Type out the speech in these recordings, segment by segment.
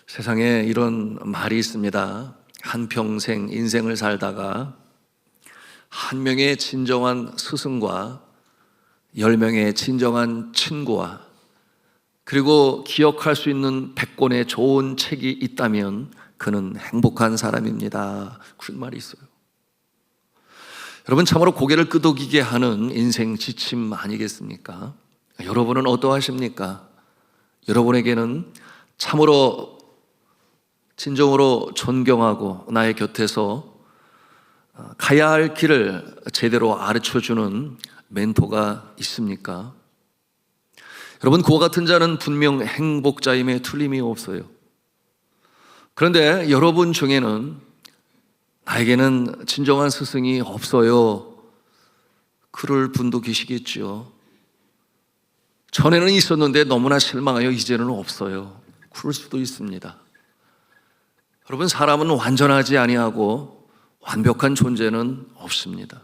세상에 이런 말이 있습니다. 한평생 인생을 살다가 한 명의 진정한 스승과 10명의 진정한 친구와 그리고 기억할 수 있는 100권의 좋은 책이 있다면 그는 행복한 사람입니다. 그런 말이 있어요. 여러분, 참으로 고개를 끄덕이게 하는 인생 지침 아니겠습니까? 여러분은 어떠하십니까? 여러분에게는 참으로 진정으로 존경하고 나의 곁에서 가야 할 길을 제대로 가르쳐주는 멘토가 있습니까? 여러분, 그와 같은 자는 분명 행복자임에 틀림이 없어요. 그런데 여러분 중에는 나에게는 진정한 스승이 없어요, 그럴 분도 계시겠죠. 전에는 있었는데 너무나 실망하여 이제는 없어요, 그럴 수도 있습니다. 여러분, 사람은 완전하지 아니하고 완벽한 존재는 없습니다.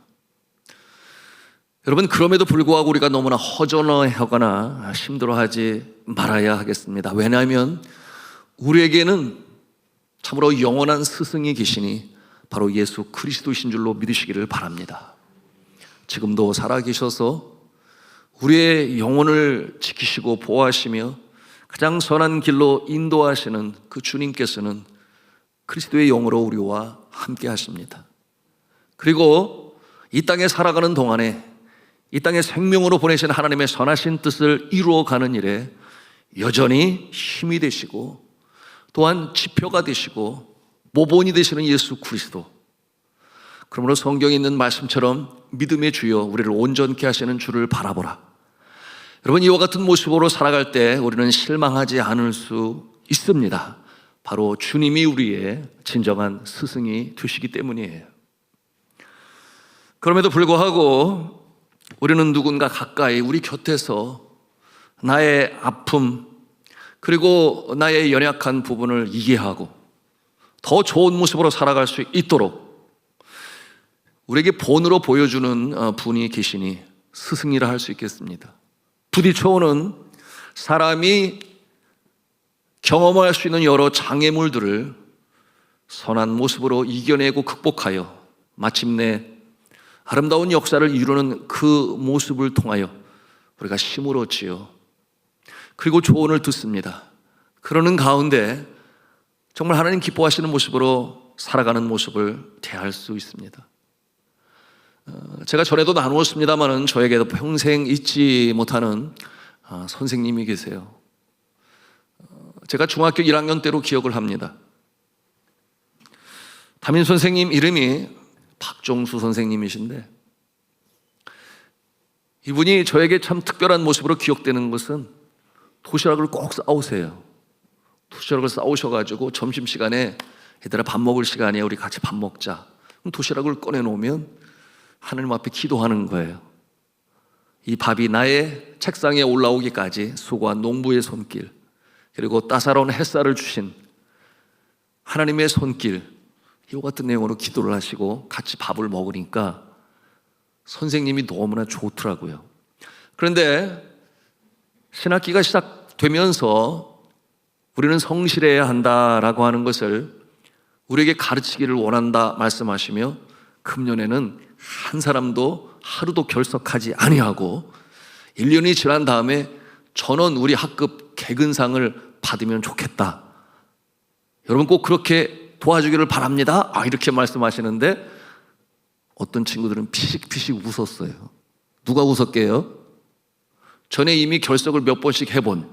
여러분, 그럼에도 불구하고 우리가 너무나 허전해하거나 힘들어하지 말아야 하겠습니다. 왜냐하면 우리에게는 참으로 영원한 스승이 계시니 바로 예수 그리스도이신 줄로 믿으시기를 바랍니다. 지금도 살아계셔서 우리의 영혼을 지키시고 보호하시며 가장 선한 길로 인도하시는 그 주님께서는 그리스도의 영으로 우리와 함께 하십니다. 그리고 이 땅에 살아가는 동안에 이 땅에 생명으로 보내신 하나님의 선하신 뜻을 이루어가는 일에 여전히 힘이 되시고 또한 지표가 되시고 모본이 되시는 예수 그리스도, 그러므로 성경에 있는 말씀처럼 믿음의 주여 우리를 온전케 하시는 주를 바라보라. 여러분, 이와 같은 모습으로 살아갈 때 우리는 실망하지 않을 수 있습니다. 바로 주님이 우리의 진정한 스승이 되시기 때문이에요. 그럼에도 불구하고 우리는 누군가 가까이 우리 곁에서 나의 아픔 그리고 나의 연약한 부분을 이해하고 더 좋은 모습으로 살아갈 수 있도록 우리에게 본으로 보여주는 분이 계시니 스승이라 할 수 있겠습니다. 부딪혀오는 사람이 경험할 수 있는 여러 장애물들을 선한 모습으로 이겨내고 극복하여 마침내 아름다운 역사를 이루는 그 모습을 통하여 우리가 힘을 얻지요. 그리고 조언을 듣습니다. 그러는 가운데 정말 하나님 기뻐하시는 모습으로 살아가는 모습을 대할 수 있습니다. 제가 전에도 나누었습니다마는 저에게도 평생 잊지 못하는 선생님이 계세요. 제가 중학교 1학년 때로 기억을 합니다. 담임 선생님 이름이 박종수 선생님이신데 이분이 저에게 참 특별한 모습으로 기억되는 것은 도시락을 꼭 싸오세요. 도시락을 싸오셔가지고 점심시간에 얘들아 밥 먹을 시간이야, 우리 같이 밥 먹자. 그럼 도시락을 꺼내놓으면 하나님 앞에 기도하는 거예요. 이 밥이 나의 책상에 올라오기까지 수고한 농부의 손길, 그리고 따사로운 햇살을 주신 하나님의 손길, 이와 같은 내용으로 기도를 하시고 같이 밥을 먹으니까 선생님이 너무나 좋더라고요. 그런데 신학기가 시작되면서 우리는 성실해야 한다라고 하는 것을 우리에게 가르치기를 원한다 말씀하시며 금년에는 한 사람도 하루도 결석하지 아니하고 1년이 지난 다음에 전원 우리 학급 개근상을 받으면 좋겠다. 여러분 꼭 그렇게 도와주기를 바랍니다. 이렇게 말씀하시는데 어떤 친구들은 피식피식 웃었어요. 누가 웃었게요? 전에 이미 결석을 몇 번씩 해본,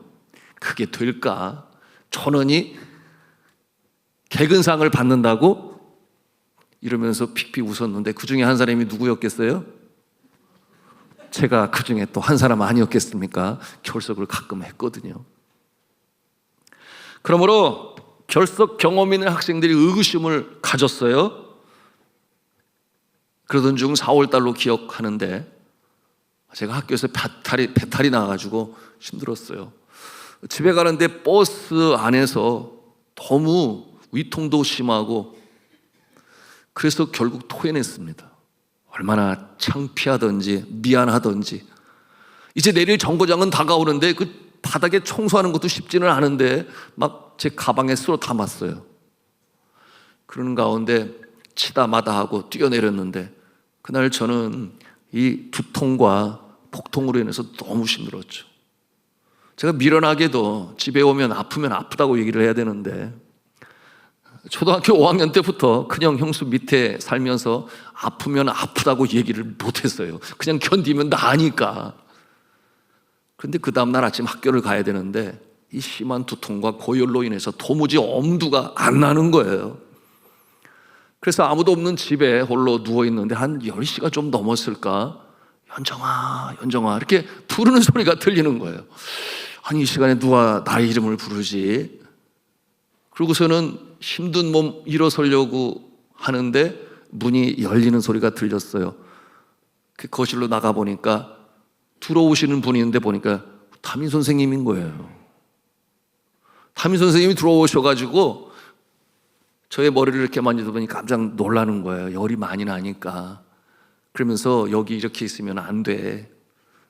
그게 될까? 전원이 개근상을 받는다고? 이러면서 픽픽 웃었는데 그 중에 한 사람이 누구였겠어요? 제가 그 중에 또 한 사람 아니었겠습니까? 결석을 가끔 했거든요. 그러므로 결석 경험 있는 학생들이 의구심을 가졌어요. 그러던 중 4월달로 기억하는데 제가 학교에서 배탈이 나가지고 힘들었어요. 집에 가는데 버스 안에서 너무 위통도 심하고 그래서 결국 토해냈습니다. 얼마나 창피하던지 미안하던지. 이제 내일 정거장은 다가오는데 그 바닥에 청소하는 것도 쉽지는 않은데 막 제 가방에 쓸어 담았어요. 그러는 가운데 치다마다 하고 뛰어내렸는데 그날 저는 이 두통과 복통으로 인해서 너무 힘들었죠. 제가 미련하게도 집에 오면 아프면 아프다고 얘기를 해야 되는데 초등학교 5학년 때부터 큰형 형수 밑에 살면서 아프면 아프다고 얘기를 못했어요. 그냥 견디면 나으니까. 그런데 그 다음날 아침 학교를 가야 되는데 이 심한 두통과 고열로 인해서 도무지 엄두가 안 나는 거예요. 그래서 아무도 없는 집에 홀로 누워있는데 한 10시가 좀 넘었을까? 연정아, 연정아 이렇게 부르는 소리가 들리는 거예요. 아니 이 시간에 누가 나의 이름을 부르지? 그러고서는 힘든 몸 일어서려고 하는데 문이 열리는 소리가 들렸어요. 그 거실로 나가보니까 들어오시는 분이 있는데 보니까 담임 선생님인 거예요. 담임 선생님이 들어오셔가지고 저의 머리를 이렇게 만지다 보니 깜짝 놀라는 거예요. 열이 많이 나니까. 그러면서 여기 이렇게 있으면 안 돼.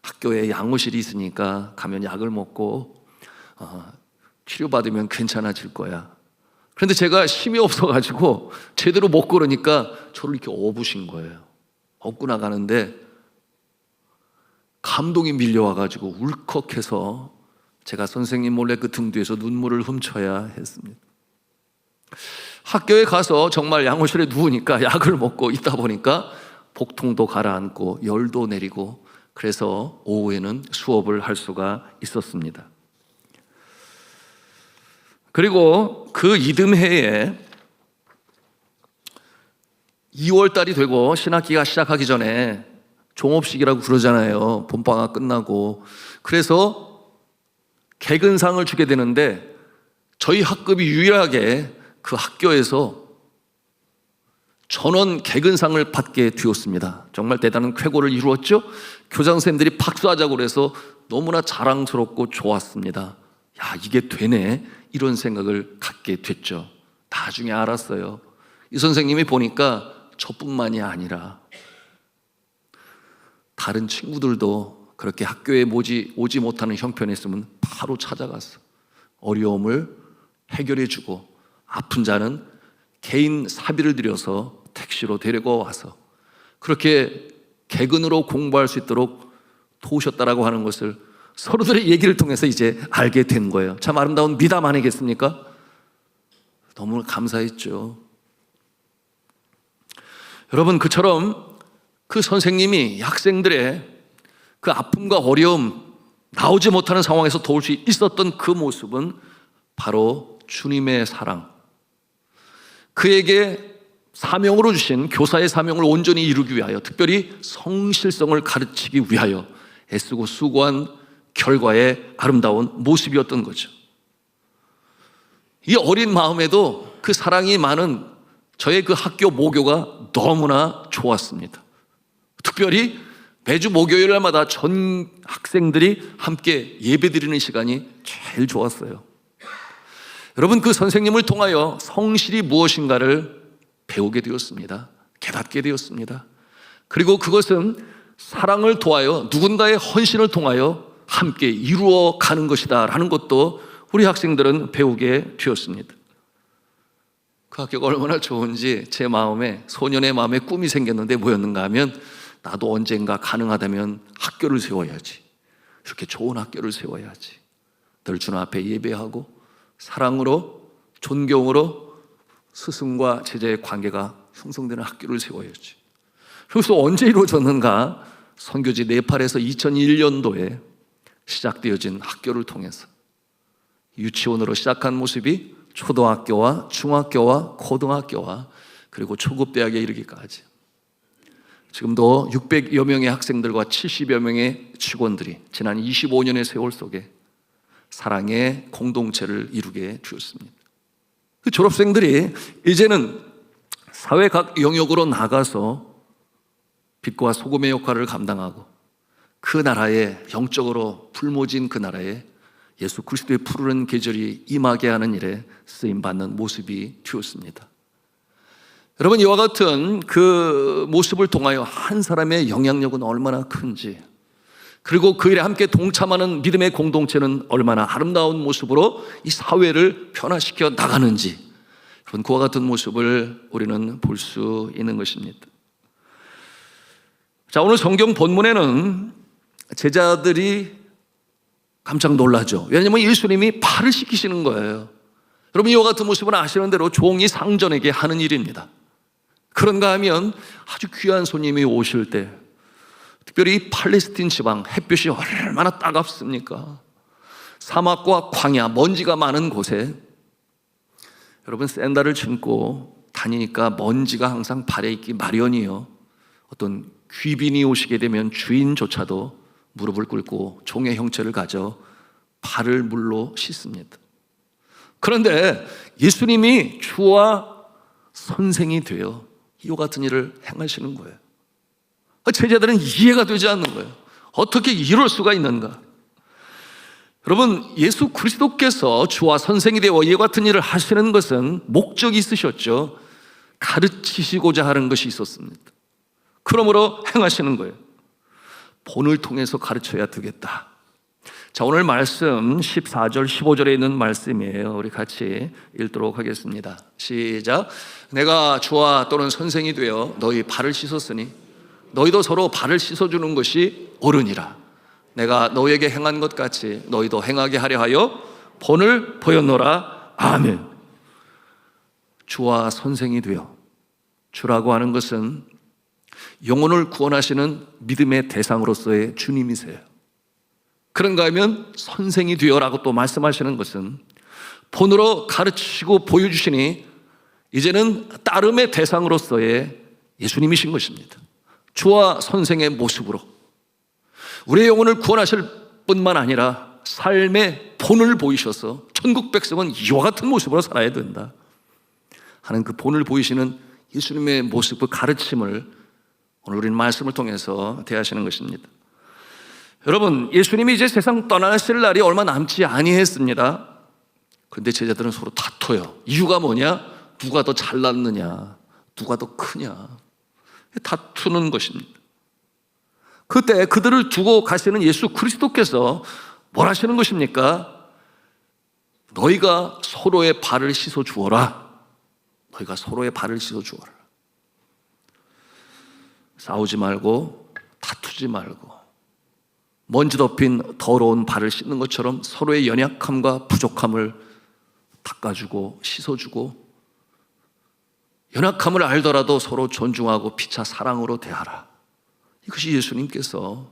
학교에 양호실이 있으니까 가면 약을 먹고 치료받으면 괜찮아질 거야. 그런데 제가 힘이 없어가지고 제대로 못 걸으니까 저를 이렇게 업으신 거예요. 업고 나가는데 감동이 밀려와가지고 울컥해서 제가 선생님 몰래 그 등 뒤에서 눈물을 훔쳐야 했습니다. 학교에 가서 정말 양호실에 누우니까 약을 먹고 있다 보니까 복통도 가라앉고 열도 내리고 그래서 오후에는 수업을 할 수가 있었습니다. 그리고 그 이듬해에 2월달이 되고 신학기가 시작하기 전에 종업식이라고 그러잖아요. 봄방학 끝나고. 그래서 개근상을 주게 되는데 저희 학급이 유일하게 그 학교에서 전원 개근상을 받게 되었습니다. 정말 대단한 쾌거를 이루었죠. 교장 선생님들이 박수하자고 그래서 너무나 자랑스럽고 좋았습니다. 야 이게 되네 이런 생각을 갖게 됐죠. 나중에 알았어요. 이 선생님이 보니까 저뿐만이 아니라 다른 친구들도 그렇게 학교에 오지 못하는 형편이 있으면 바로 찾아갔어. 어려움을 해결해주고 아픈 자는 개인 사비를 들여서 택시로 데리고 와서 그렇게 개근으로 공부할 수 있도록 도우셨다라고 하는 것을 서로들의 얘기를 통해서 이제 알게 된 거예요. 참 아름다운 미담 아니겠습니까? 너무 감사했죠. 여러분 그처럼 그 선생님이 학생들의 그 아픔과 어려움 나오지 못하는 상황에서 도울 수 있었던 그 모습은 바로 주님의 사랑, 그에게 사명으로 주신 교사의 사명을 온전히 이루기 위하여 특별히 성실성을 가르치기 위하여 애쓰고 수고한 결과의 아름다운 모습이었던 거죠. 이 어린 마음에도 그 사랑이 많은 저의 그 학교 모교가 너무나 좋았습니다. 특별히 매주 목요일날마다 전 학생들이 함께 예배드리는 시간이 제일 좋았어요. 여러분 그 선생님을 통하여 성실이 무엇인가를 배우게 되었습니다. 깨닫게 되었습니다. 그리고 그것은 사랑을 통하여 누군가의 헌신을 통하여 함께 이루어 가는 것이다 라는 것도 우리 학생들은 배우게 되었습니다. 그 학교가 얼마나 좋은지 제 마음에 소년의 마음에 꿈이 생겼는데 뭐였는가 하면 나도 언젠가 가능하다면 학교를 세워야지. 이렇게 좋은 학교를 세워야지. 늘 주님 앞에 예배하고 사랑으로 존경으로 스승과 제자의 관계가 형성되는 학교를 세워야지. 그래서 언제 이루어졌는가? 선교지 네팔에서 2001년도에 시작되어진 학교를 통해서 유치원으로 시작한 모습이 초등학교와 중학교와 고등학교와 그리고 초급대학에 이르기까지 지금도 600여 명의 학생들과 70여 명의 직원들이 지난 25년의 세월 속에 사랑의 공동체를 이루게 되었습니다. 그 졸업생들이 이제는 사회 각 영역으로 나가서 빛과 소금의 역할을 감당하고 그 나라에 영적으로 불모진 그 나라에 예수 그리스도의 푸르른 계절이 임하게 하는 일에 쓰임받는 모습이 되었습니다. 여러분, 이와 같은 그 모습을 통하여 한 사람의 영향력은 얼마나 큰지, 그리고 그 일에 함께 동참하는 믿음의 공동체는 얼마나 아름다운 모습으로 이 사회를 변화시켜 나가는지, 여러분, 그와 같은 모습을 우리는 볼 수 있는 것입니다. 자, 오늘 성경 본문에는 제자들이 깜짝 놀라죠. 왜냐하면 예수님이 발을 씻기시는 거예요. 여러분, 이와 같은 모습은 아시는 대로 종이 상전에게 하는 일입니다. 그런가 하면 아주 귀한 손님이 오실 때, 특별히 팔레스틴 지방 햇볕이 얼마나 따갑습니까? 사막과 광야, 먼지가 많은 곳에 여러분, 샌들을 신고 다니니까 먼지가 항상 발에 있기 마련이요. 어떤 귀빈이 오시게 되면 주인조차도 무릎을 꿇고 종의 형체를 가져 발을 물로 씻습니다. 그런데 예수님이 주와 선생이 되어 이와 같은 일을 행하시는 거예요. 제자들은 이해가 되지 않는 거예요. 어떻게 이럴 수가 있는가? 여러분, 예수 그리스도께서 주와 선생이 되어 이와 같은 일을 하시는 것은 목적이 있으셨죠. 가르치시고자 하는 것이 있었습니다. 그러므로 행하시는 거예요. 본을 통해서 가르쳐야 되겠다. 자, 오늘 말씀 14절 15절에 있는 말씀이에요. 우리 같이 읽도록 하겠습니다. 시작. 내가 주와 또는 선생이 되어 너희 발을 씻었으니 너희도 서로 발을 씻어주는 것이 옳으니라. 내가 너희에게 행한 것 같이 너희도 행하게 하려 하여 본을 보였노라. 아멘. 주와 선생이 되어, 주라고 하는 것은 영혼을 구원하시는 믿음의 대상으로서의 주님이세요. 그런가 하면 선생이 되어라고 또 말씀하시는 것은 본으로 가르치시고 보여주시니 이제는 따름의 대상으로서의 예수님이신 것입니다. 주와 선생의 모습으로 우리의 영혼을 구원하실 뿐만 아니라 삶의 본을 보이셔서 천국 백성은 이와 같은 모습으로 살아야 된다 하는 그 본을 보이시는 예수님의 모습, 그 가르침을 오늘 우리는 말씀을 통해서 대하시는 것입니다. 여러분, 예수님이 이제 세상 떠나실 날이 얼마 남지 아니했습니다. 그런데 제자들은 서로 다퉈요. 이유가 뭐냐? 누가 더 잘났느냐? 누가 더 크냐? 다투는 것입니다. 그때 그들을 두고 가시는 예수 그리스도께서 뭘 하시는 것입니까? 너희가 서로의 발을 씻어 주어라. 너희가 서로의 발을 씻어 주어라. 싸우지 말고 다투지 말고 먼지 덮인 더러운 발을 씻는 것처럼 서로의 연약함과 부족함을 닦아주고 씻어주고, 연약함을 알더라도 서로 존중하고 피차 사랑으로 대하라. 이것이 예수님께서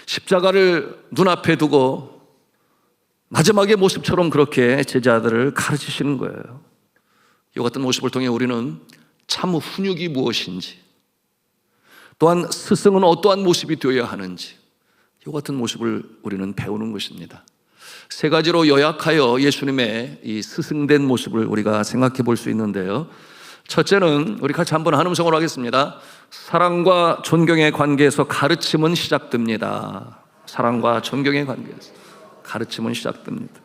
십자가를 눈앞에 두고 마지막의 모습처럼 그렇게 제자들을 가르치시는 거예요. 이와 같은 모습을 통해 우리는 참 훈육이 무엇인지, 또한 스승은 어떠한 모습이 되어야 하는지, 이와 같은 모습을 우리는 배우는 것입니다. 세 가지로 요약하여 예수님의 이 스승된 모습을 우리가 생각해 볼 수 있는데요. 첫째는 우리 같이 한번 한 음성으로 하겠습니다. 사랑과 존경의 관계에서 가르침은 시작됩니다. 사랑과 존경의 관계에서 가르침은 시작됩니다.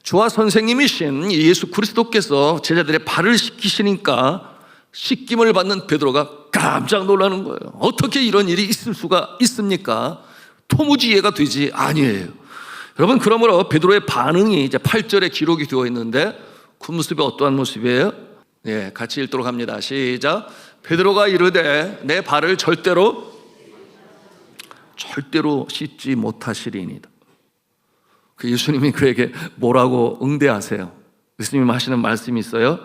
주와 선생님이신 예수 그리스도께서 제자들의 발을 씻기시니까 씻김을 받는 베드로가 깜짝 놀라는 거예요. 어떻게 이런 일이 있을 수가 있습니까? 도무지 이해가 되지 아니에요. 여러분, 그러므로 베드로의 반응이 이제 8절에 기록이 되어 있는데 그 모습이 어떠한 모습이에요? 네, 같이 읽도록 합니다. 시작. 베드로가 이르되 내 발을 절대로 씻지 못하시리이다. 그 예수님이 그에게 뭐라고 응대하세요? 예수님이 하시는 말씀이 있어요.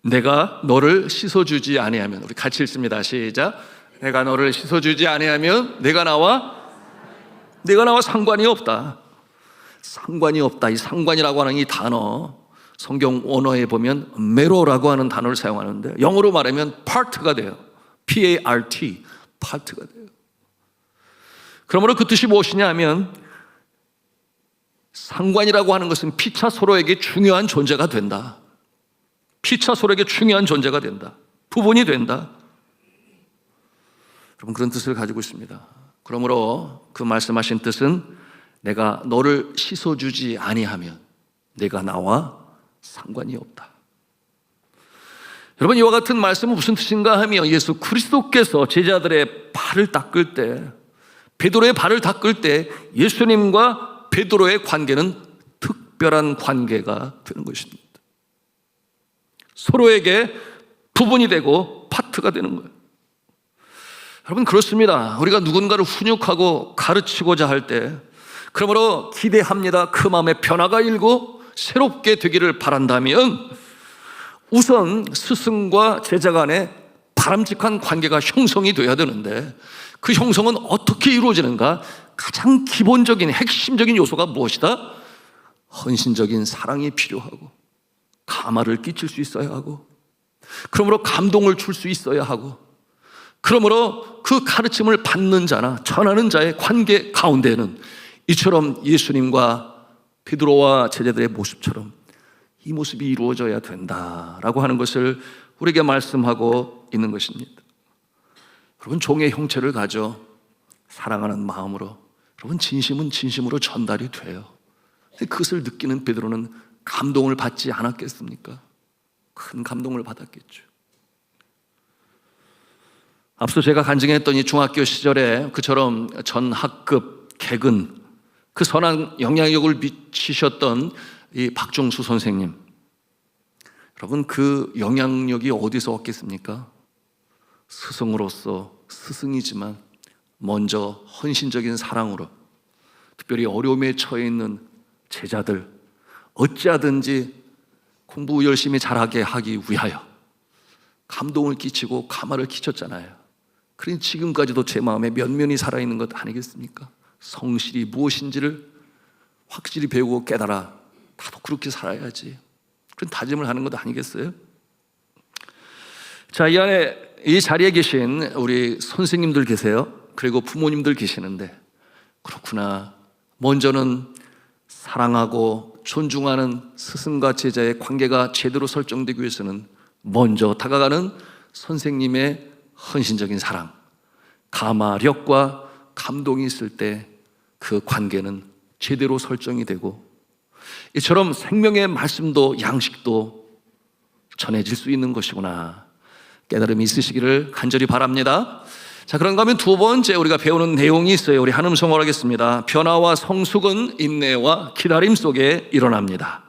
내가 너를 씻어주지 아니하면, 우리 같이 읽습니다. 시작. 내가 너를 씻어주지 아니하면 내가 나와 상관이 없다. 상관이 없다. 이 상관이라고 하는 이 단어, 성경 원어에 보면 메로라고 하는 단어를 사용하는데 영어로 말하면 part가 돼요. P-A-R-T, part가 돼요. 그러므로 그 뜻이 무엇이냐 하면 상관이라고 하는 것은 피차 서로에게 중요한 존재가 된다. 피차 서로에게 중요한 존재가 된다. 부분이 된다. 여러분, 그런 뜻을 가지고 있습니다. 그러므로 그 말씀하신 뜻은 내가 너를 씻어주지 아니하면 내가 나와 상관이 없다. 여러분, 이와 같은 말씀은 무슨 뜻인가 하면 예수 그리스도께서 제자들의 발을 닦을 때, 베드로의 발을 닦을 때 예수님과 베드로의 관계는 특별한 관계가 되는 것입니다. 서로에게 부분이 되고 파트가 되는 거예요. 여러분, 그렇습니다. 우리가 누군가를 훈육하고 가르치고자 할 때, 그러므로 기대합니다. 그 마음에 변화가 일고 새롭게 되기를 바란다면 우선 스승과 제자 간의 바람직한 관계가 형성이 돼야 되는데, 그 형성은 어떻게 이루어지는가? 가장 기본적인 핵심적인 요소가 무엇이다? 헌신적인 사랑이 필요하고, 감화를 끼칠 수 있어야 하고, 그러므로 감동을 줄 수 있어야 하고, 그러므로 그 가르침을 받는 자나 전하는 자의 관계 가운데는 이처럼 예수님과 베드로와 제자들의 모습처럼 이 모습이 이루어져야 된다라고 하는 것을 우리에게 말씀하고 있는 것입니다. 여러분, 종의 형체를 가져 사랑하는 마음으로, 여러분, 진심은 진심으로 전달이 돼요. 근데 그것을 느끼는 베드로는 감동을 받지 않았겠습니까? 큰 감동을 받았겠죠. 앞서 제가 간증했던 이 중학교 시절에 그처럼 전 학급 개근, 그 선한 영향력을 미치셨던 이 박종수 선생님, 여러분, 그 영향력이 어디서 왔겠습니까? 스승으로서 스승이지만 먼저 헌신적인 사랑으로, 특별히 어려움에 처해 있는 제자들 어찌하든지 공부 열심히 잘하게 하기 위하여 감동을 끼치고 감화를 끼쳤잖아요. 그러니 지금까지도 제 마음에 면면이 살아있는 것 아니겠습니까? 성실이 무엇인지를 확실히 배우고 깨달아 나도 그렇게 살아야지, 그런 다짐을 하는 것 아니겠어요? 자, 이 안에 이 자리에 계신 우리 선생님들 계세요. 그리고 부모님들 계시는데, 그렇구나, 먼저는 사랑하고 존중하는 스승과 제자의 관계가 제대로 설정되기 위해서는 먼저 다가가는 선생님의 헌신적인 사랑, 감화력과 감동이 있을 때 그 관계는 제대로 설정이 되고, 이처럼 생명의 말씀도 양식도 전해질 수 있는 것이구나, 깨달음이 있으시기를 간절히 바랍니다. 자, 그런가 하면 두 번째 우리가 배우는 내용이 있어요. 우리 한음성어로 하겠습니다. 변화와 성숙은 인내와 기다림 속에 일어납니다.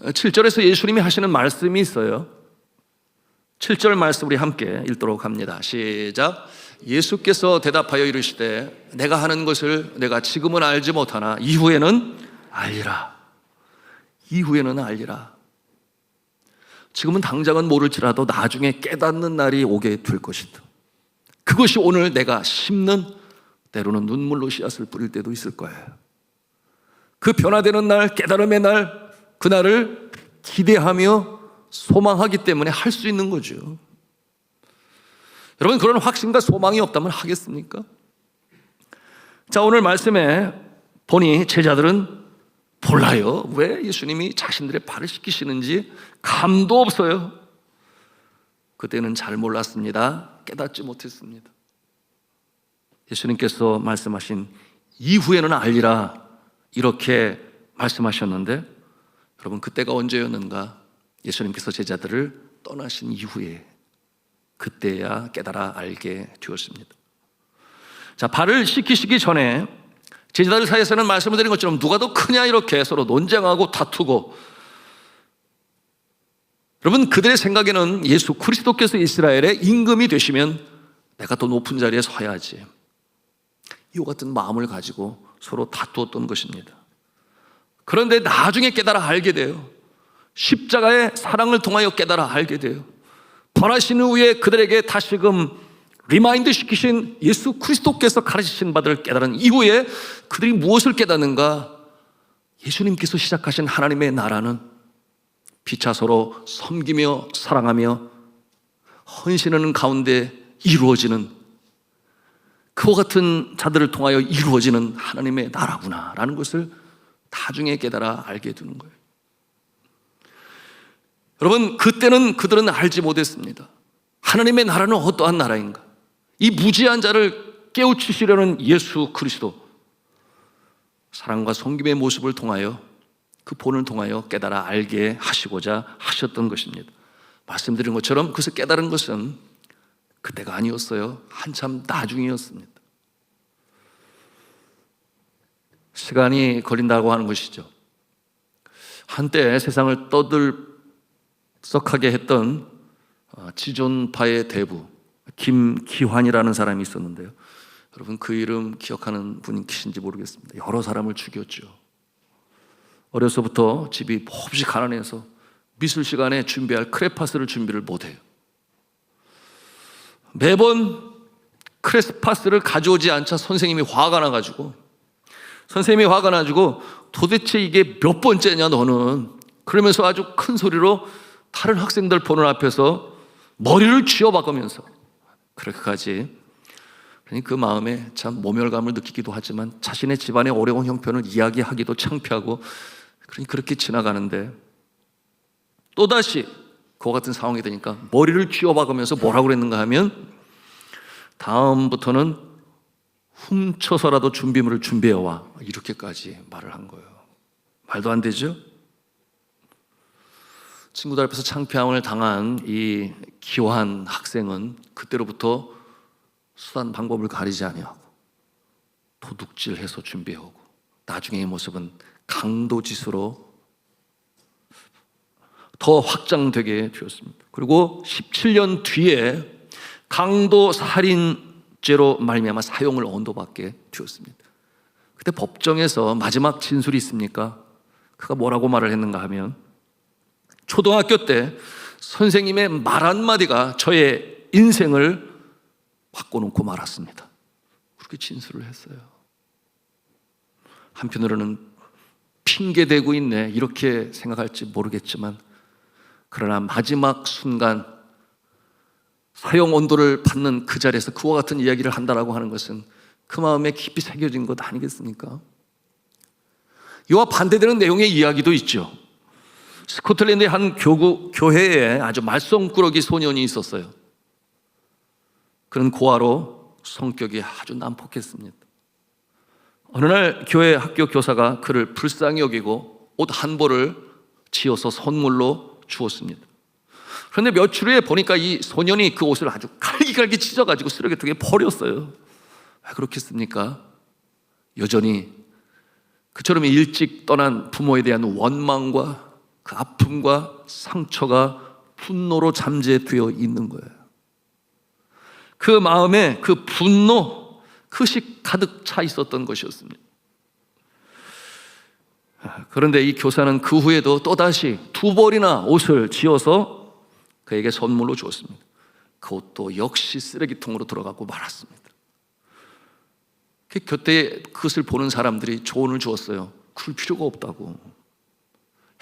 7절에서 예수님이 하시는 말씀이 있어요. 7절 말씀 우리 함께 읽도록 합니다. 시작. 예수께서 대답하여 이르시되 내가 하는 것을 내가 지금은 알지 못하나 이후에는 알리라. 이후에는 알리라. 지금은 당장은 모를지라도 나중에 깨닫는 날이 오게 될 것이다. 그것이 오늘 내가 심는, 때로는 눈물로 씨앗을 뿌릴 때도 있을 거예요. 그 변화되는 날, 깨달음의 날, 그날을 기대하며 소망하기 때문에 할 수 있는 거죠. 여러분, 그런 확신과 소망이 없다면 하겠습니까? 자, 오늘 말씀에 보니 제자들은 몰라요. 왜 예수님이 자신들의 발을 씻기시는지 감도 없어요. 그때는 잘 몰랐습니다. 깨닫지 못했습니다. 예수님께서 말씀하신 이후에는 알리라, 이렇게 말씀하셨는데, 여러분, 그때가 언제였는가? 예수님께서 제자들을 떠나신 이후에, 그때야 깨달아 알게 되었습니다. 자, 발을 씻기시기 전에 제자들 사이에서는 말씀을 드린 것처럼 누가 더 크냐 이렇게 서로 논쟁하고 다투고, 여러분, 그들의 생각에는 예수 그리스도께서 이스라엘의 임금이 되시면 내가 더 높은 자리에 서야지, 이와 같은 마음을 가지고 서로 다투었던 것입니다. 그런데 나중에 깨달아 알게 돼요. 십자가의 사랑을 통하여 깨달아 알게 돼요. 번하신 후에 그들에게 다시금 리마인드 시키신 예수 그리스도께서 가르치신 바들을 깨달은 이후에 그들이 무엇을 깨닫는가? 예수님께서 시작하신 하나님의 나라는 피차 서로 섬기며 사랑하며 헌신하는 가운데 이루어지는, 그와 같은 자들을 통하여 이루어지는 하나님의 나라구나라는 것을 나중에 깨달아 알게 되는 거예요. 여러분, 그때는 그들은 알지 못했습니다. 하나님의 나라는 어떠한 나라인가? 이 무지한 자를 깨우치시려는 예수 그리스도, 사랑과 섬김의 모습을 통하여 그 본을 통하여 깨달아 알게 하시고자 하셨던 것입니다. 말씀드린 것처럼 그것을 깨달은 것은 그때가 아니었어요. 한참 나중이었습니다. 시간이 걸린다고 하는 것이죠. 한때 세상을 떠들썩하게 했던 지존파의 대부 김기환이라는 사람이 있었는데요. 여러분 그 이름 기억하는 분이 계신지 모르겠습니다. 여러 사람을 죽였죠. 어려서부터 집이 몹시 가난해서 미술 시간에 준비할 크레파스를 준비를 못해요. 매번 크레파스를 가져오지 않자 선생님이 화가 나가지고 도대체 이게 몇 번째냐 너는, 그러면서 아주 큰 소리로 다른 학생들 보는 앞에서 머리를 쥐어박으면서 그렇게까지, 그러니 그 마음에 참 모멸감을 느끼기도 하지만 자신의 집안의 어려운 형편을 이야기하기도 창피하고, 그러니 그렇게 지나가는데 또다시 그와 같은 상황이 되니까 머리를 쥐어박으면서 뭐라고 그랬는가 하면, 다음부터는 훔쳐서라도 준비물을 준비해와, 이렇게까지 말을 한 거예요. 말도 안 되죠? 친구들 앞에서 창피함을 당한 이 기환 학생은 그때로부터 수단 방법을 가리지 아니하고 도둑질해서 준비해오고, 나중에 이 모습은 강도짓으로 더 확장되게 되었습니다. 그리고 17년 뒤에 강도 살인죄로 말미암아 사형을 언도받게 되었습니다. 그때 법정에서 마지막 진술이 있습니까? 그가 뭐라고 말을 했는가 하면, 초등학교 때 선생님의 말 한마디가 저의 인생을 바꿔놓고 말았습니다. 그렇게 진술을 했어요. 한편으로는 핑계대고 있네 이렇게 생각할지 모르겠지만, 그러나 마지막 순간 사형 언도를 받는 그 자리에서 그와 같은 이야기를 한다라고 하는 것은 그 마음에 깊이 새겨진 것 아니겠습니까? 이와 반대되는 내용의 이야기도 있죠. 스코틀랜드의 한 교회에 아주 말썽꾸러기 소년이 있었어요. 그는 고아로 성격이 아주 난폭했습니다. 어느 날 교회 학교 교사가 그를 불쌍히 여기고 옷 한 벌을 지어서 선물로 주었습니다. 그런데 며칠 후에 보니까 이 소년이 그 옷을 아주 갈기갈기 찢어가지고 쓰레기통에 버렸어요. 왜 그렇겠습니까? 여전히 그처럼 일찍 떠난 부모에 대한 원망과 그 아픔과 상처가 분노로 잠재되어 있는 거예요. 그 마음에 그 분노, 그것이 가득 차 있었던 것이었습니다. 그런데 이 교사는 그 후에도 또다시 2벌이나 옷을 지어서 그에게 선물로 주었습니다. 그 옷도 역시 쓰레기통으로 들어가고 말았습니다. 그 곁에 그것을 보는 사람들이 조언을 주었어요. 그럴 필요가 없다고,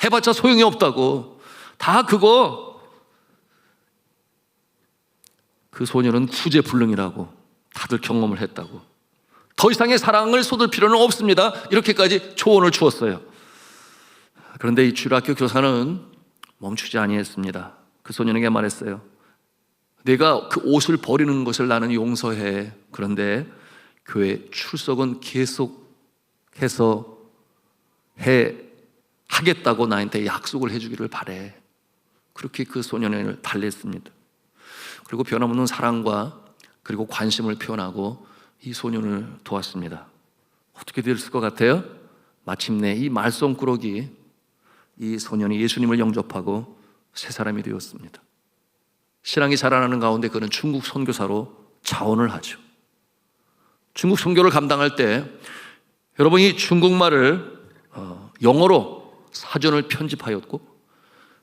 해봤자 소용이 없다고, 다 그거 그 소녀는 구제불능이라고 다들 경험을 했다고, 더 이상의 사랑을 쏟을 필요는 없습니다, 이렇게까지 조언을 주었어요. 그런데 이 주일학교 교사는 멈추지 아니했습니다. 그 소년에게 말했어요. 내가 그 옷을 버리는 것을 나는 용서해. 그런데 교회 출석은 계속해서 하겠다고 나한테 약속을 해주기를 바래. 그렇게 그 소년을 달랬습니다. 그리고 변함없는 사랑과 그리고 관심을 표현하고 이 소년을 도왔습니다. 어떻게 됐을 것 같아요? 마침내 이 말썽꾸러기 이 소년이 예수님을 영접하고 새 사람이 되었습니다. 신앙이 자라나는 가운데 그는 중국 선교사로 자원을 하죠. 중국 선교를 감당할 때 여러분이 중국말을 영어로 사전을 편집하였고,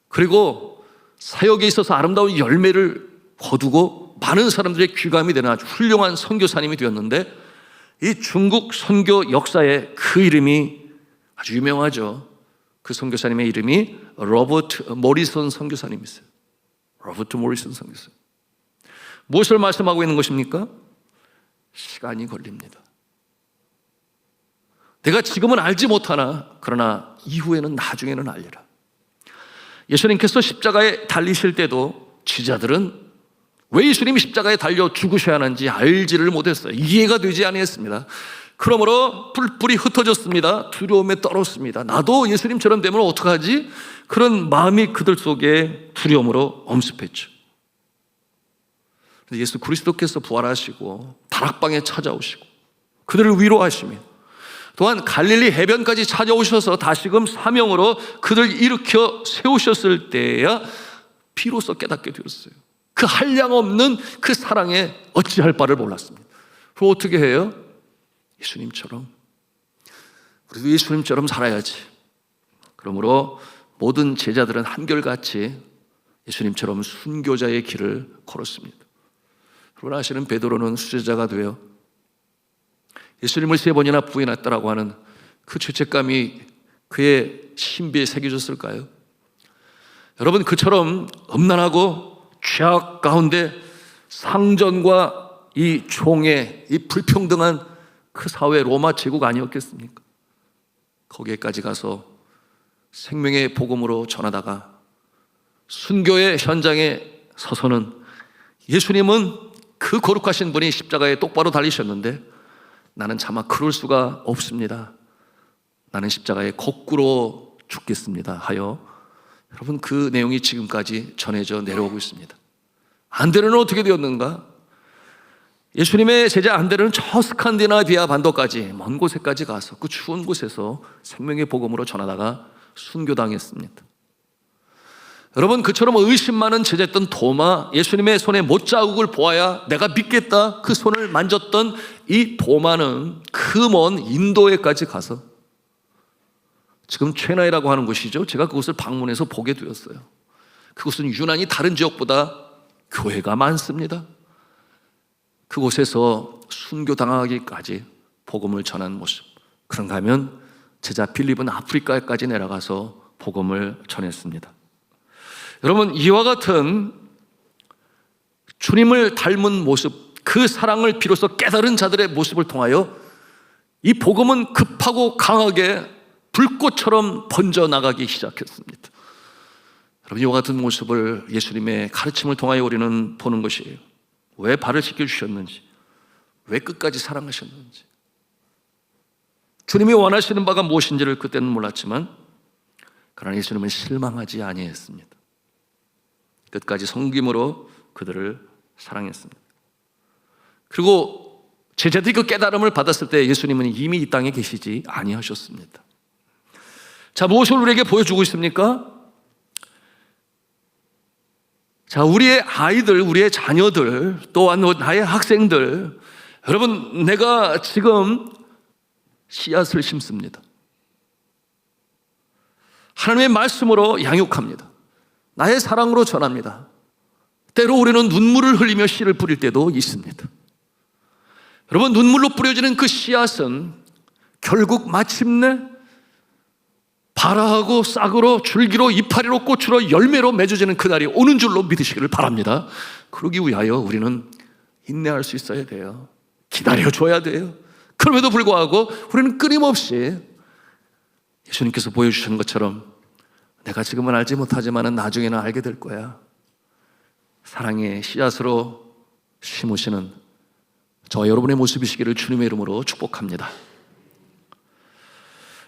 그리고 사역에 있어서 아름다운 열매를 거두고 많은 사람들의 귀감이 되는 아주 훌륭한 선교사님이 되었는데, 이 중국 선교 역사에 그 이름이 아주 유명하죠. 그 선교사님의 이름이 로버트 모리슨 선교사님이세요. 로버트 모리슨 선교사. 무엇을 말씀하고 있는 것입니까? 시간이 걸립니다. 내가 지금은 알지 못하나 그러나 이후에는, 나중에는 알리라. 예수님께서 십자가에 달리실 때도 지자들은 왜 예수님이 십자가에 달려 죽으셔야 하는지 알지를 못했어요. 이해가 되지 아니했습니다. 그러므로 뿔뿔이 흩어졌습니다. 두려움에 떨었습니다. 나도 예수님처럼 되면 어떡하지? 그런 마음이 그들 속에 두려움으로 엄습했죠. 예수 그리스도께서 부활하시고 다락방에 찾아오시고 그들을 위로하시며 또한 갈릴리 해변까지 찾아오셔서 다시금 사명으로 그들을 일으켜 세우셨을 때야 비로소 깨닫게 되었어요. 그 한량없는 그 사랑에 어찌할 바를 몰랐습니다. 그럼 어떻게 해요? 예수님처럼, 우리도 예수님처럼 살아야지. 그러므로 모든 제자들은 한결같이 예수님처럼 순교자의 길을 걸었습니다. 그러나 아시는 베드로는 수제자가 되어 예수님을 3번이나 부인했다라고 하는 그 죄책감이 그의 신비에 새겨졌을까요? 여러분, 그처럼 음란하고 죄악 가운데 상전과 이 종의 이 불평등한 그 사회 로마 제국 아니었겠습니까? 거기에까지 가서 생명의 복음으로 전하다가 순교의 현장에 서서는 예수님은 그 거룩하신 분이 십자가에 똑바로 달리셨는데 나는 차마 그럴 수가 없습니다. 나는 십자가에 거꾸로 죽겠습니다 하여, 여러분, 그 내용이 지금까지 전해져 내려오고 있습니다. 안드레는 어떻게 되었는가? 예수님의 제자 안드레는 저 스칸디나비아 반도까지, 먼 곳에까지 가서 그 추운 곳에서 생명의 복음으로 전하다가 순교당했습니다. 여러분, 그처럼 의심 많은 제자였던 도마, 예수님의 손에 못자국을 보아야 내가 믿겠다 그 손을 만졌던 이 도마는 그 먼 인도에까지 가서, 지금 체나이라고 하는 곳이죠. 제가 그곳을 방문해서 보게 되었어요. 그곳은 유난히 다른 지역보다 교회가 많습니다. 그곳에서 순교당하기까지 복음을 전한 모습. 그런가 하면 제자 빌립은 아프리카까지 내려가서 복음을 전했습니다. 여러분, 이와 같은 주님을 닮은 모습, 그 사랑을 비로소 깨달은 자들의 모습을 통하여 이 복음은 급하고 강하게 불꽃처럼 번져나가기 시작했습니다. 여러분, 이와 같은 모습을 예수님의 가르침을 통하여 우리는 보는 것이에요. 왜 발을 씻겨주셨는지, 왜 끝까지 사랑하셨는지, 주님이 원하시는 바가 무엇인지를 그때는 몰랐지만 그러나 예수님은 실망하지 아니했습니다. 끝까지 섬김으로 그들을 사랑했습니다. 그리고 제자들이 그 깨달음을 받았을 때 예수님은 이미 이 땅에 계시지 아니하셨습니다. 자, 무엇을 우리에게 보여주고 있습니까? 자, 우리의 아이들, 우리의 자녀들, 또한 나의 학생들, 여러분, 내가 지금 씨앗을 심습니다. 하나님의 말씀으로 양육합니다. 나의 사랑으로 전합니다. 때로 우리는 눈물을 흘리며 씨를 뿌릴 때도 있습니다. 여러분, 눈물로 뿌려지는 그 씨앗은 결국 마침내 발아하고 싹으로 줄기로 이파리로 꽃으로 열매로 맺어지는 그날이 오는 줄로 믿으시기를 바랍니다. 그러기 위하여 우리는 인내할 수 있어야 돼요. 기다려줘야 돼요. 그럼에도 불구하고 우리는 끊임없이 예수님께서 보여주시는 것처럼 내가 지금은 알지 못하지만 나중에는 알게 될 거야. 사랑의 씨앗으로 심으시는 저 여러분의 모습이시기를 주님의 이름으로 축복합니다.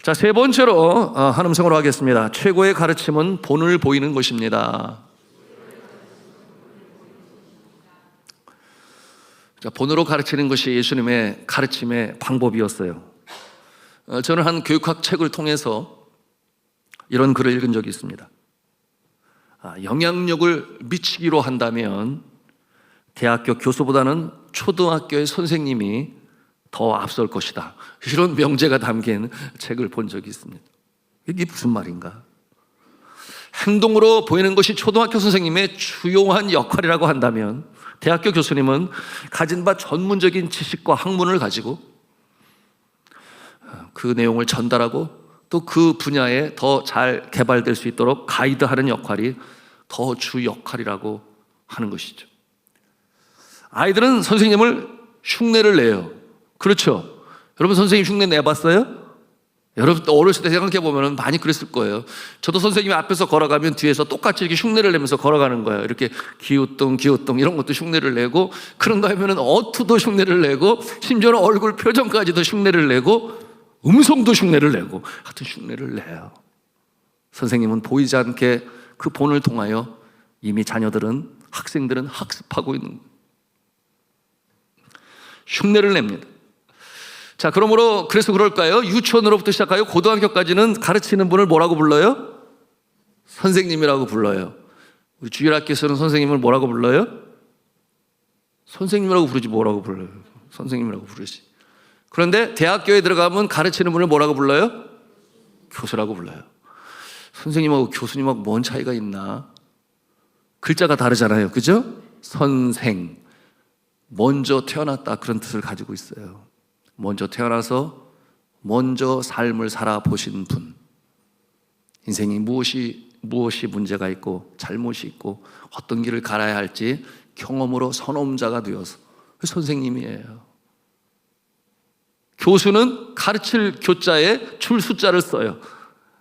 자, 세 번째로 한 음성으로 하겠습니다. 최고의 가르침은 본을 보이는 것입니다. 자, 본으로 가르치는 것이 예수님의 가르침의 방법이었어요. 저는 한 교육학 책을 통해서 이런 글을 읽은 적이 있습니다. 영향력을 미치기로 한다면 대학교 교수보다는 초등학교의 선생님이 더 앞설 것이다. 이런 명제가 담긴 책을 본 적이 있습니다. 이게 무슨 말인가? 행동으로 보이는 것이 초등학교 선생님의 주요한 역할이라고 한다면 대학교 교수님은 가진 바 전문적인 지식과 학문을 가지고 그 내용을 전달하고 또 그 분야에 더 잘 개발될 수 있도록 가이드하는 역할이 더 주 역할이라고 하는 것이죠. 아이들은 선생님을 흉내를 내요. 그렇죠? 여러분, 선생님 흉내 내봤어요? 여러분 어렸을 때 생각해 보면 많이 그랬을 거예요. 저도 선생님이 앞에서 걸어가면 뒤에서 똑같이 이렇게 흉내를 내면서 걸어가는 거예요. 이렇게 기우뚱 이런 것도 흉내를 내고, 그런가 하면은 어투도 흉내를 내고, 심지어는 얼굴 표정까지도 흉내를 내고, 음성도 흉내를 내고, 하여튼 흉내를 내요. 선생님은 보이지 않게 그 본을 통하여 이미 자녀들은, 학생들은 학습하고 있는 거예요. 흉내를 냅니다. 자, 그러므로 그래서 그럴까요? 유치원으로부터 시작하여 고등학교까지는 가르치는 분을 뭐라고 불러요? 선생님이라고 불러요. 우리 주일학교에서는 선생님을 뭐라고 불러요? 선생님이라고 부르지 뭐라고 불러요? 선생님이라고 부르지. 그런데 대학교에 들어가면 가르치는 분을 뭐라고 불러요? 교수라고 불러요. 선생님하고 교수님하고 뭔 차이가 있나? 글자가 다르잖아요. 그죠? 선생, 먼저 태어났다, 그런 뜻을 가지고 있어요. 먼저 태어나서 먼저 삶을 살아보신 분, 인생이 무엇이 문제가 있고 잘못이 있고 어떤 길을 갈아야 할지 경험으로 선험자가 되어서 선생님이에요. 교수는 가르칠 교자에 줄 숫자를 써요.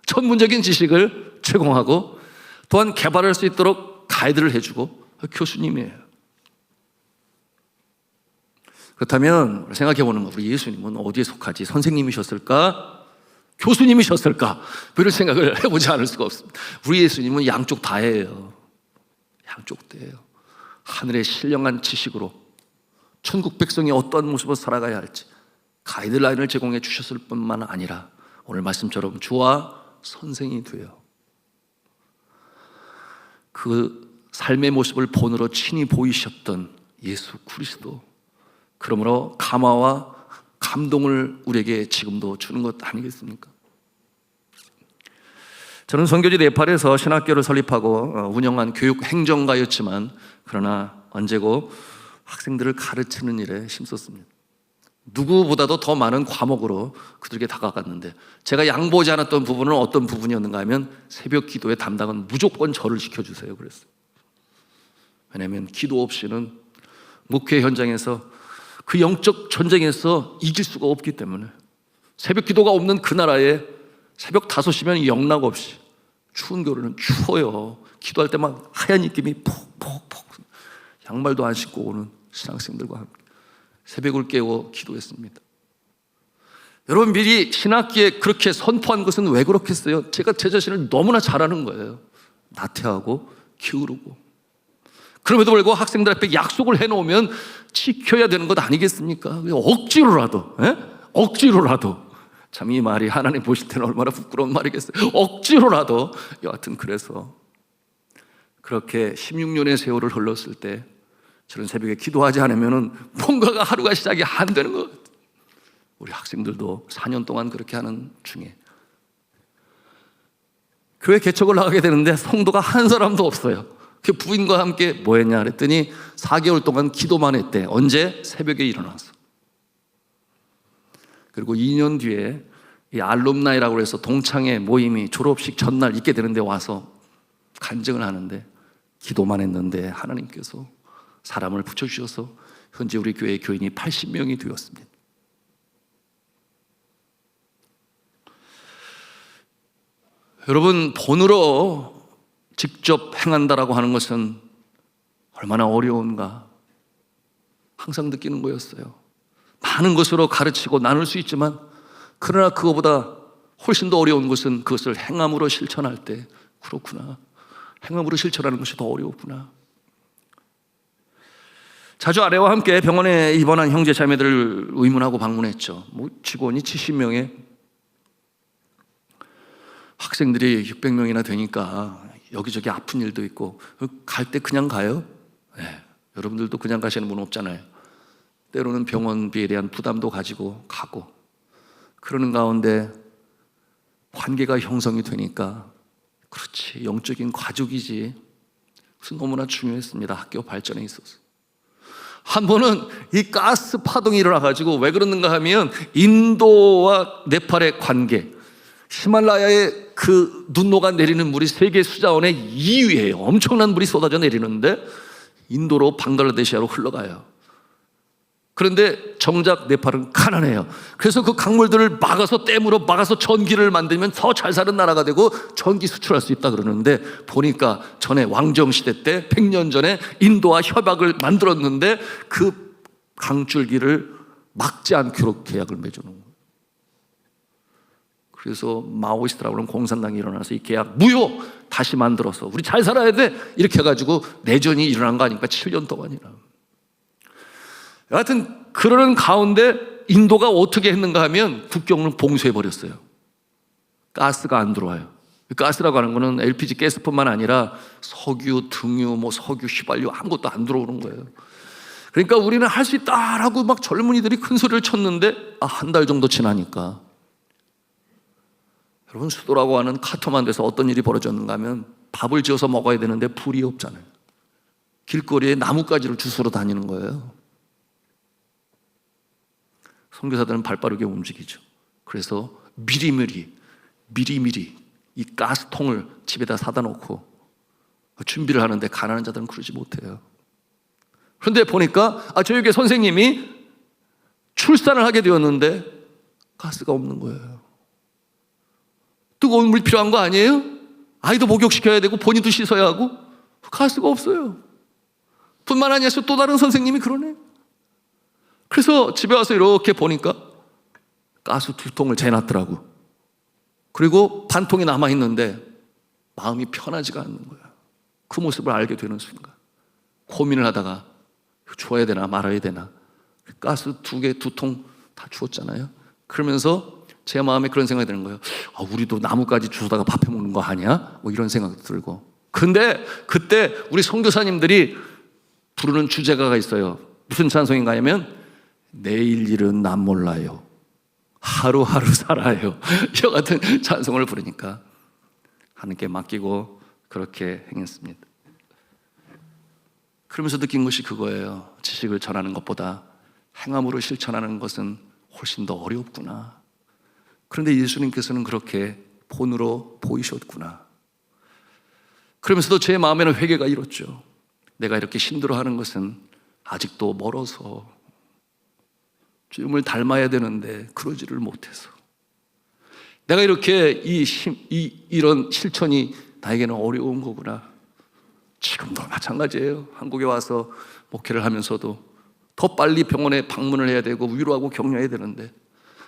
전문적인 지식을 제공하고 또한 개발할 수 있도록 가이드를 해주고, 교수님이에요. 그렇다면 생각해 보는 거, 우리 예수님은 어디에 속하지? 선생님이셨을까? 교수님이셨을까? 이런 생각을 해보지 않을 수가 없습니다. 우리 예수님은 양쪽 다예요. 양쪽 다예요. 하늘의 신령한 지식으로 천국 백성이 어떠한 모습으로 살아가야 할지 가이드라인을 제공해 주셨을 뿐만 아니라 오늘 말씀처럼 주와 선생이 되어 그 삶의 모습을 본으로 친히 보이셨던 예수 그리스도, 그러므로 감화와 감동을 우리에게 지금도 주는 것 아니겠습니까? 저는 선교지 네팔에서 신학교를 설립하고 운영한 교육 행정가였지만, 그러나 언제고 학생들을 가르치는 일에 힘썼습니다. 누구보다도 더 많은 과목으로 그들에게 다가갔는데, 제가 양보하지 않았던 부분은 어떤 부분이었는가 하면 새벽 기도의 담당은 무조건 저를 시켜주세요 그랬어요. 왜냐하면 기도 없이는 목회 현장에서 그 영적 전쟁에서 이길 수가 없기 때문에. 새벽 기도가 없는 그 나라에 새벽 5시면 영락 없이, 추운 겨울에는 추워요. 기도할 때 막 하얀 입김이 폭폭폭, 양말도 안 신고 오는 신학생들과 함께 새벽을 깨워 기도했습니다. 여러분, 미리 신학기에 그렇게 선포한 것은 왜 그렇겠어요? 제가 제 자신을 너무나 잘 아는 거예요. 나태하고 기울고. 그럼에도 불구하고 학생들 앞에 약속을 해놓으면 지켜야 되는 것 아니겠습니까? 억지로라도, 억지로라도. 참, 이 말이 하나님 보실 때는 얼마나 부끄러운 말이겠어요. 억지로라도. 여하튼 그래서 그렇게 16년의 세월을 흘렀을 때 저는 새벽에 기도하지 않으면 뭔가가 하루가 시작이 안 되는 것 같아요. 우리 학생들도 4년 동안 그렇게 하는 중에 교회 개척을 나가게 되는데 성도가 한 사람도 없어요. 그 부인과 함께 뭐 했냐 그랬더니 4개월 동안 기도만 했대. 언제? 새벽에 일어나서. 그리고 2년 뒤에 이 알룸나이라고 해서 동창회 모임이 졸업식 전날 있게 되는데 와서 간증을 하는데, 기도만 했는데 하나님께서 사람을 붙여주셔서 현재 우리 교회 교인이 80명이 되었습니다. 여러분, 본으로 직접 행한다라고 하는 것은 얼마나 어려운가 항상 느끼는 거였어요. 많은 것으로 가르치고 나눌 수 있지만, 그러나 그거보다 훨씬 더 어려운 것은 그것을 행함으로 실천할 때, 그렇구나, 행함으로 실천하는 것이 더 어려웠구나. 자주 아내와 함께 병원에 입원한 형제 자매들을 의문하고 방문했죠. 직원이 70명에 학생들이 600명이나 되니까 여기저기 아픈 일도 있고, 갈 때 그냥 가요? 네. 여러분들도 그냥 가시는 분 없잖아요. 때로는 병원비에 대한 부담도 가지고 가고, 그러는 가운데 관계가 형성이 되니까, 그렇지, 영적인 가족이지, 그래서 너무나 중요했습니다. 학교 발전에 있어서. 한 번은 이 가스 파동이 일어나가지고, 왜 그러는가 하면 인도와 네팔의 관계, 히말라야의 그 눈노가 내리는 물이 세계 수자원의 2위예요. 엄청난 물이 쏟아져 내리는데 인도로 방글라데시아로 흘러가요. 그런데 정작 네팔은 가난해요. 그래서 그 강물들을 막아서 댐으로 막아서 전기를 만들면 더 잘 사는 나라가 되고 전기 수출할 수 있다 그러는데, 보니까 전에 왕정시대 때 100년 전에 인도와 협약을 만들었는데 그 강줄기를 막지 않기로 계약을 맺어놓은 거예요. 그래서 마오이스트라고 하는 공산당이 일어나서 이 계약 무효 다시 만들어서 우리 잘 살아야 돼 이렇게 해가지고 내전이 일어난 거 아닙니까? 7년 동안이나. 여하튼 그러는 가운데 인도가 어떻게 했는가 하면 국경을 봉쇄해버렸어요. 가스가 안 들어와요. 가스라고 하는 거는 LPG 가스뿐만 아니라 석유, 등유, 석유, 휘발유 아무것도 안 들어오는 거예요. 그러니까 우리는 할 수 있다라고 막 젊은이들이 큰 소리를 쳤는데 한 달 정도 지나니까, 여러분, 수도라고 하는 카트만두에서 어떤 일이 벌어졌는가 하면 밥을 지어서 먹어야 되는데 불이 없잖아요. 길거리에 나뭇가지를 주스러 다니는 거예요. 선교사들은 발빠르게 움직이죠. 그래서 미리미리 이 가스통을 집에다 사다 놓고 준비를 하는데 가난한 자들은 그러지 못해요. 그런데 보니까 저에게 선생님이 출산을 하게 되었는데 가스가 없는 거예요. 뜨거운 물 필요한 거 아니에요? 아이도 목욕시켜야 되고 본인도 씻어야 하고 가스가 없어요. 뿐만 아니라 또 다른 선생님이 그러네. 그래서 집에 와서 이렇게 보니까 가스 2통을 재놨더라고. 그리고 반 통이 남아있는데 마음이 편하지가 않는 거야. 그 모습을 알게 되는 순간 고민을 하다가 주어야 되나 말아야 되나. 가스 2개, 2통 다 주었잖아요. 그러면서 제 마음에 그런 생각이 드는 거예요. 우리도 나뭇가지 주워다가 밥 해먹는 거 아니야? 이런 생각도 들고. 근데 그때 우리 선교사님들이 부르는 주제가가 있어요. 무슨 찬송인가 하면 내일 일은 난 몰라요. 하루하루 살아요. 이와 같은 찬송을 부르니까 하나님께 맡기고 그렇게 행했습니다. 그러면서 느낀 것이 그거예요. 지식을 전하는 것보다 행함으로 실천하는 것은 훨씬 더 어렵구나. 그런데 예수님께서는 그렇게 본으로 보이셨구나. 그러면서도 제 마음에는 회개가 일었죠. 내가 이렇게 힘들어하는 것은 아직도 멀어서 주님을 닮아야 되는데 그러지를 못해서, 내가 이렇게 이런 실천이 나에게는 어려운 거구나. 지금도 마찬가지예요. 한국에 와서 목회를 하면서도 더 빨리 병원에 방문을 해야 되고 위로하고 격려해야 되는데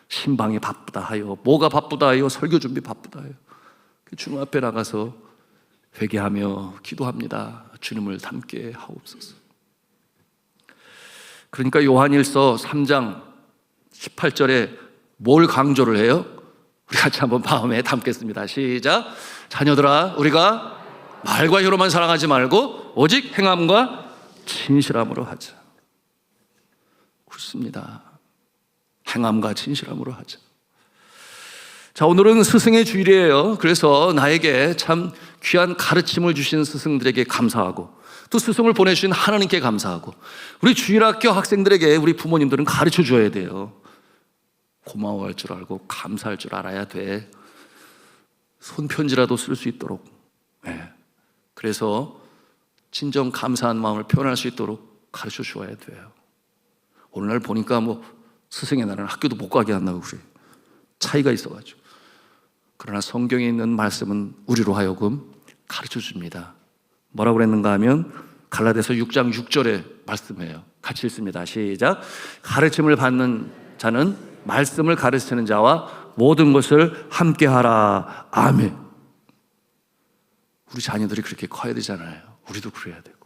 신방이 바쁘다 하여, 뭐가 바쁘다 하여, 설교 준비 바쁘다 하여 주님 앞에 나가서 회개하며 기도합니다. 주님을 닮게 하옵소서. 그러니까 요한일서 3장 18절에 뭘 강조를 해요? 우리 같이 한번 마음에 담겠습니다. 시작. 자녀들아, 우리가 말과 혀로만 사랑하지 말고 오직 행함과 진실함으로 하자. 그렇습니다. 행함과 진실함으로 하자. 자, 오늘은 스승의 주일이에요. 그래서 나에게 참 귀한 가르침을 주신 스승들에게 감사하고, 또 스승을 보내주신 하나님께 감사하고, 우리 주일학교 학생들에게 우리 부모님들은 가르쳐 줘야 돼요. 고마워할 줄 알고 감사할 줄 알아야 돼. 손편지라도 쓸 수 있도록. 그래서 진정 감사한 마음을 표현할 수 있도록 가르쳐 주어야 돼요. 오늘날 보니까 스승의 날은 학교도 못 가게 한다고 그래요. 차이가 있어가지고. 그러나 성경에 있는 말씀은 우리로 하여금 가르쳐 줍니다. 뭐라고 그랬는가 하면 갈라디아서 6장 6절에 말씀해요. 같이 읽습니다. 시작. 가르침을 받는 자는 말씀을 가르치는 자와 모든 것을 함께하라. 아멘. 우리 자녀들이 그렇게 커야 되잖아요. 우리도 그래야 되고.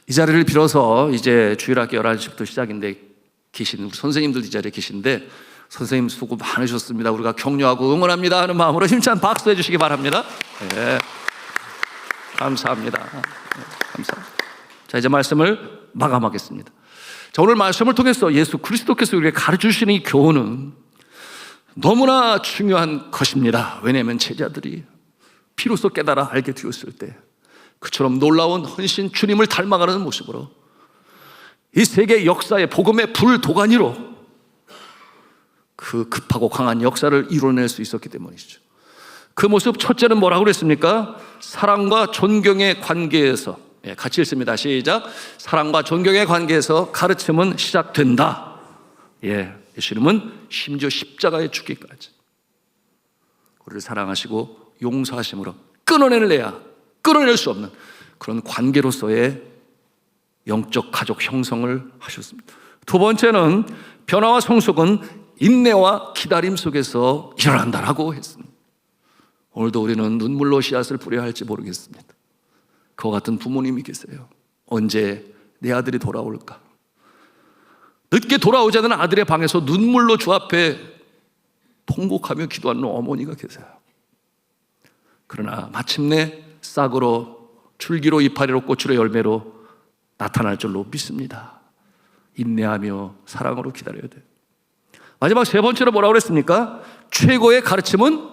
이 자리를 빌어서 이제 주일학교 11시부터 시작인데 계신 우리 선생님들 이 자리에 계신데, 선생님 수고 많으셨습니다. 우리가 격려하고 응원합니다 하는 마음으로 힘찬 박수 해주시기 바랍니다. 네. 감사합니다. 네, 감사합니다. 자, 이제 말씀을 마감하겠습니다. 자, 오늘 말씀을 통해서 예수 그리스도께서 우리에게 가르쳐 주시는 이 교훈은 너무나 중요한 것입니다. 왜냐하면 제자들이 비로소 깨달아 알게 되었을 때 그처럼 놀라운 헌신, 주님을 닮아가는 모습으로 이 세계 역사의 복음의 불도가니로 그 급하고 강한 역사를 이뤄낼 수 있었기 때문이죠. 그 모습 첫째는 뭐라고 그랬습니까? 사랑과 존경의 관계에서 같이 읽습니다. 시작. 사랑과 존경의 관계에서 가르침은 시작된다. 예수님은 심지어 십자가에 죽기까지 우리를 사랑하시고 용서하심으로 끊어낼 수 없는 그런 관계로서의 영적 가족 형성을 하셨습니다. 두 번째는 변화와 성숙은 인내와 기다림 속에서 일어난다라고 했습니다. 오늘도 우리는 눈물로 씨앗을 뿌려야 할지 모르겠습니다. 그와 같은 부모님이 계세요. 언제 내 아들이 돌아올까? 늦게 돌아오지 않은 아들의 방에서 눈물로 주 앞에 통곡하며 기도하는 어머니가 계세요. 그러나 마침내 싹으로 줄기로 이파리로 꽃으로 열매로 나타날 줄로 믿습니다. 인내하며 사랑으로 기다려야 돼요. 마지막 세 번째로 뭐라고 그랬습니까? 최고의 가르침은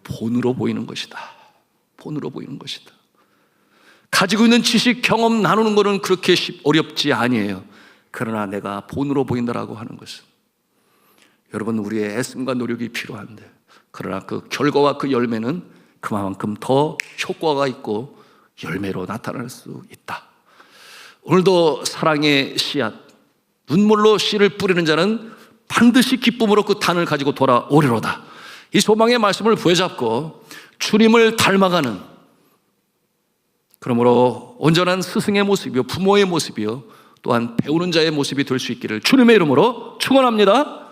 본으로 보이는 것이다. 본으로 보이는 것이다. 가지고 있는 지식, 경험 나누는 것은 그렇게 어렵지 아니에요. 그러나 내가 본으로 보인다라고 하는 것은 여러분 우리의 애씀과 노력이 필요한데 그러나 그 결과와 그 열매는 그만큼 더 효과가 있고 열매로 나타날 수 있다. 오늘도 사랑의 씨앗, 눈물로 씨를 뿌리는 자는 반드시 기쁨으로 그 단을 가지고 돌아오리로다. 이 소망의 말씀을 부여잡고 주님을 닮아가는, 그러므로 온전한 스승의 모습이요 부모의 모습이요 또한 배우는 자의 모습이 될 수 있기를 주님의 이름으로 축원합니다.